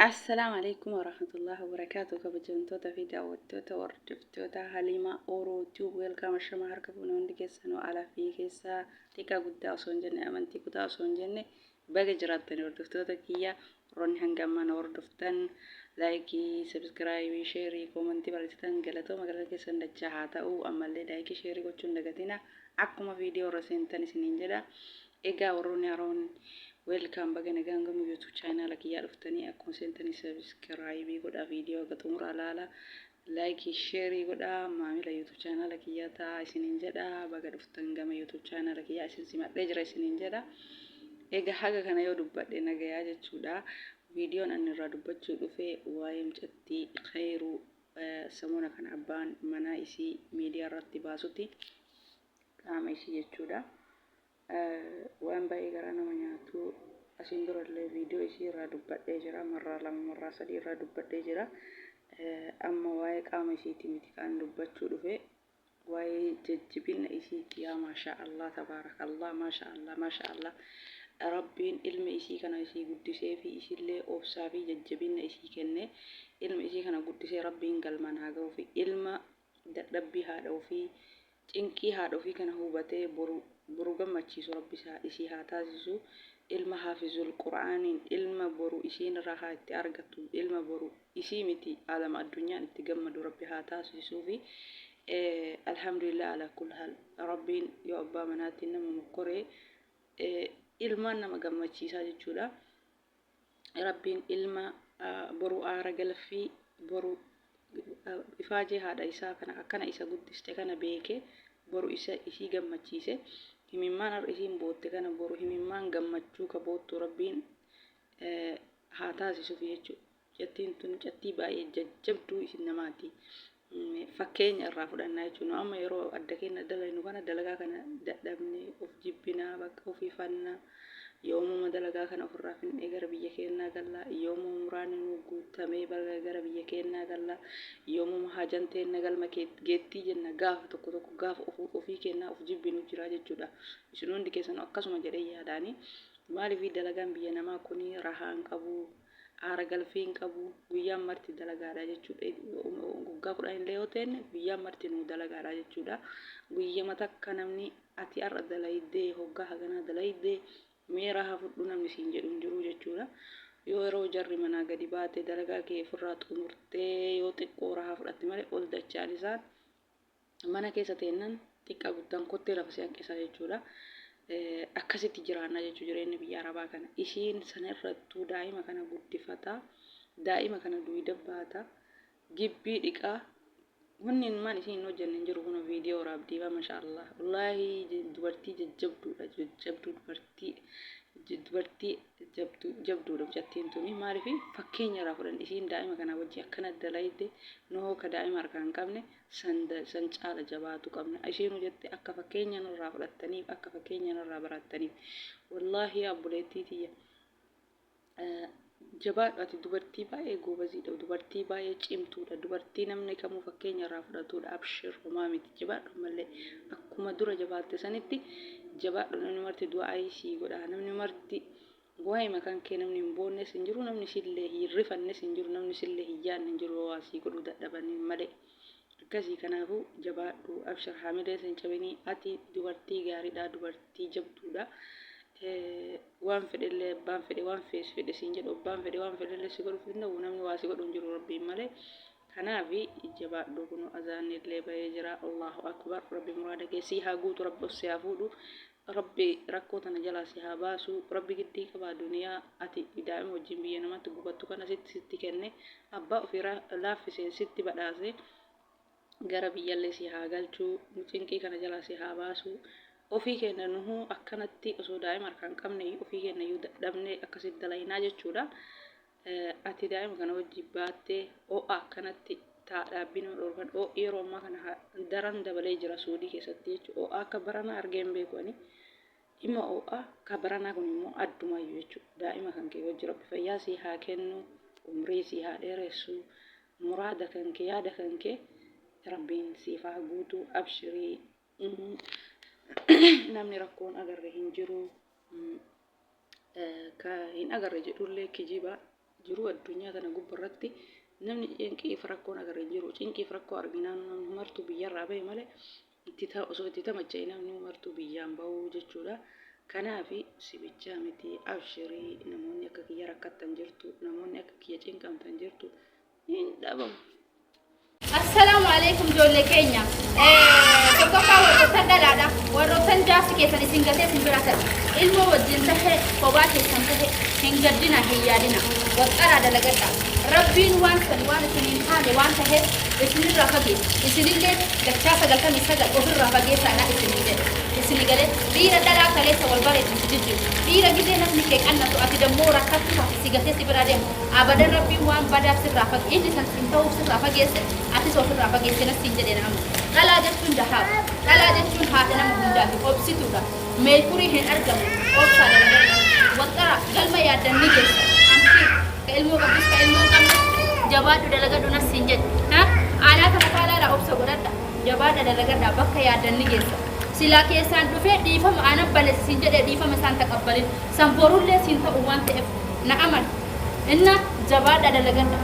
السلام عليكم ورحمة الله وبركاته. كبجنتوتا في دعوتوتا وردفتوتا حليمة أورو تيوب ويلكم الشما هركبونا وندك سنو على في كيسا تيكا قد أصون جنة أمانتي قد أصون جنة باقي جراتني وردفتوتا كيا روني هنجمعنا وردفتن لايكي سبسكرايبي شيري كومنتي بالتن قلتو مقالة كيسا نجاحاتا أو أما اللي لايكي شيري قوشون دقاتنا عكما فيديو رسين سنين جدا إيقا وروني أرون welcome back again to my YouTube channel. Like you have akun sentani subscribe goda video gatumura lala like share goda mamila YouTube channel like you ta isinin jada baga duftan gama YouTube channel like ya isin sima dejra isinin jada ega haga kana yo dubbade naga ya jechuudha video nan irra dubbachuu dhufe waayem chatti khairu samuna kan abbaan mana isi media irratti baasuti qaama isi jechuudha waan baay'ee garaa nama nyaatu asiin durallee viidiyoo ishii irraa dubbadhee jira marraa lama marraa sadii irraa dubbadhee jira amma waa'ee qaama ishiitii miti kan dubbachuu dhufe waa'ee jajjabina ishiiti yaa maashaa Allah tabaarakallah maashaa Allah rabbiin ilma ishii kana ishii guddisee fi ishillee obsaa fi jajjabina ishii kenne ilma ishii kana guddisee rabbiin galmaan haa ga'uu fi ilma dadhabbii haadha ofii cinqii haadha ofii kana hubatee boru gammachiisu rabbi ishii haa taasisu ilma haafizul qur'aaniin ilma boru ishiin rahaa itti argatu ilma boru ishii miti alama addunyaan itti gammadu rabbi haa taasisuu fi alhamdulillah ala kulli hal rabbiin yoo abbaa manaatiin nama mokkoree ilmaan nama gammachiisaa jechuudha rabbiin ilma boru aara galfii boru ifaajee haadha isaa kana akkana isa guddiste kana beekee boru ishii gammachiise himimmaan har isiin bootte kana boru himimmaan gammachuu ka boottu rabbiin haa taasisuuf jechuudha. Jattiin tun jattii baay'ee jajjabduu isin namaati. Fakkeenya irraa fudhannaa jechuudha. Amma yeroo adda keenya dalaynu kana dalagaa kana dadhabnee of jibbinaa bakka ofii fannaa yoomuma dalagaa kana ofirraa finnee gara biyya keenyaa gallaa yoomuma muraanni nu guutamee gara biyya keenyaa gallaa yoomuma hajaan teenna galma geettii jenna gaafa tokko gaafa ofii keenyaa of jibbinu jira jechuudha. Isin hundi keessan akkasuma jedhee yaadaani maaliif dalagaan biyya namaa kuni rahaan qabu aara galfiin qabu guyyaan marti dalagaadha jechuudha. Guggaa kudhan illee yoo ta'e guyyaan marti nu dalagaadha jechuudha. Guyyama takka namni ati har'a dalaydee hoggaa haganaa dalaydee meera haa fudhu namni siin jedhu hin jiru jechuudha. Yoo yeroo jarri manaa gadi baate dalagaa kee ofirraa xumurtee yoo xiqqoo rahaa fudhatte malee ol dachaan isaan mana keessa teennan xiqqaa guddaan kottee lafa si hanqisa jechuudha. Akkasitti jiraannaa jechuudha jireenya biyya arabaa kana. Ishiin sanarrattuu daa'ima kana guddifataa daa'ima kana duwida baata gibbii dhiqaa wanni maan ishiin hojjenne hin jiru kun viidiyoo waraabdii ba maashaallah wallahi dubartii jajjabduudha dubartii jabduudha jattiin tuni maaliif fakkeenya irraa fudhan ishiin daa'ima kana wajji akkana dalayde noo ka daa'ima harkaa hin qabne san caala jabaatu qabna ishiin jette akka fakkeenya irraa fudhattaniif akka fakkeenya irraa barattaniif wallahi abbuleettii tiyya jabaadhu ati dubartii baay'ee goobaziidha dubartii baay'ee cimtuudha dubartii namni kamuu fakkeenya irraa fudhatuudha abshir homaa miti jabaadhu malee akkuma dura jabaatte sanitti jabaadhu namni marti du'aa ishii godha namni marti waa'ee makaan kee namni hin boonnes hin jiru namni sillee hin rifannes hin jiru namni sillee hin yaadne hin jiru waasii godhu dadhabanii malee akkasii kanaafuu jabaadhu abshir haamilee sin cabinii ati dubartii gaariidha dubartii jabduudha. Waan fedhellee abbaan fedhe waan fedhe siin jedhu abbaan fedhe waan fedhellee si godhuuf hin ta'u namni waa si godhu hin jiru rabbiin malee kanaafi jabaadhu kun azaanni illee bahee jira Allahu akbar rabbi muraada keessii haa guutu rabbi of si haa fuudhu rabbi rakkoo tana jalaa si haa baasu rabbi giddii qabaa duniyaa ati daa'ima wajjin biyya namatti gubattu kana sitti kenne abbaa ofii laaffisee sitti badhaase gara biyyallee si haa galchuu cinqii kana jalaa si haa baasu. Ofii keenya nuhu akkanatti osoo daa'ima harkaan qabne ofii keenya iyyuu dadhabnee akkasitti dalaynaa jechuudha. Ati daa'ima kana wajji baattee ho'a akkanatti dhaabbiin dhorkan yeroo ammaa kana daran dabalee jira suudii keessatti jechuudha. Ho'a akka baranaa argeen beeku ani dhimma ho'a akka baranaa kun immoo addumayyuu jechuudha. Daa'ima kan kee wajji rabbi fayyaa si haa kennu umrii si haa dheeressu muraada kan kee yaada kan kee rabbiin siif haa guutu abshirii. Namni rakkoon agarre hin jiru ka hin agarre jedhullee kijiba jiru addunyaa tana gubbarratti namni cinqii fi rakkoon agarre jiru cinqii fi rakkoo arginaan namni martuu biyyarraa bahe malee osoo itti tamacha'e namni martuu biyyaan bahuu jechuudha. Kanaaf sibichaa miti abshirii namoonni akka kiyya rakkattan jirtu namoonni akka kiyya cinqamtan jirtu hin dhabamu. Assalamu alaikum jolle Kenya. Tokkoffaa warroota dhalaadha. Warroota jaarsi keessan isin gatee isin biratan. Ilmoo wajjin tahe kophaa keessan tahe hin gaddina hin yaadina. Waqqaraa dalagadha. Rabbiin waan san waan isin hin taane waan taheef isinirraa fageessa. Isinillee dachaa 99 ofirraa fageessaadha isin jedhe. Isin galee dhiira dhalaa kaleessa wal bareedu jijjiiru. Dhiira gidee namni kee qannatu ati dammoo rakkatu taate si gatee si bira deemu. Abadan Rabbiin waan badaa sirraa fageesse. Inni san sin ta'uuf sirraa fageesse. Ati sofirraa fageesse natti hin jedhe nama. Dhalaa jechuun dahaaba. Dhalaa jechuun haadha nama hundaati. Obsituudha. Meekurii hin argamu. Obsaa dalagaa. Waqqara galma yaaddanni keessa. Anti ka ilmoo qabdis ka ilmoo qabne jabaadhu dalagadhu natti hin jedhe. Aanaa kana faalaadha obsa godhadha. Jabaadha dalagadha bakka yaaddanni keessa. Sila keessaan dhufee dhiifama aanan balleessi sin jedhee dhiifama isaan taqabbalin. San borullee sin ta'u waan ta'eef na aman. Inna jabaadha dalagadha.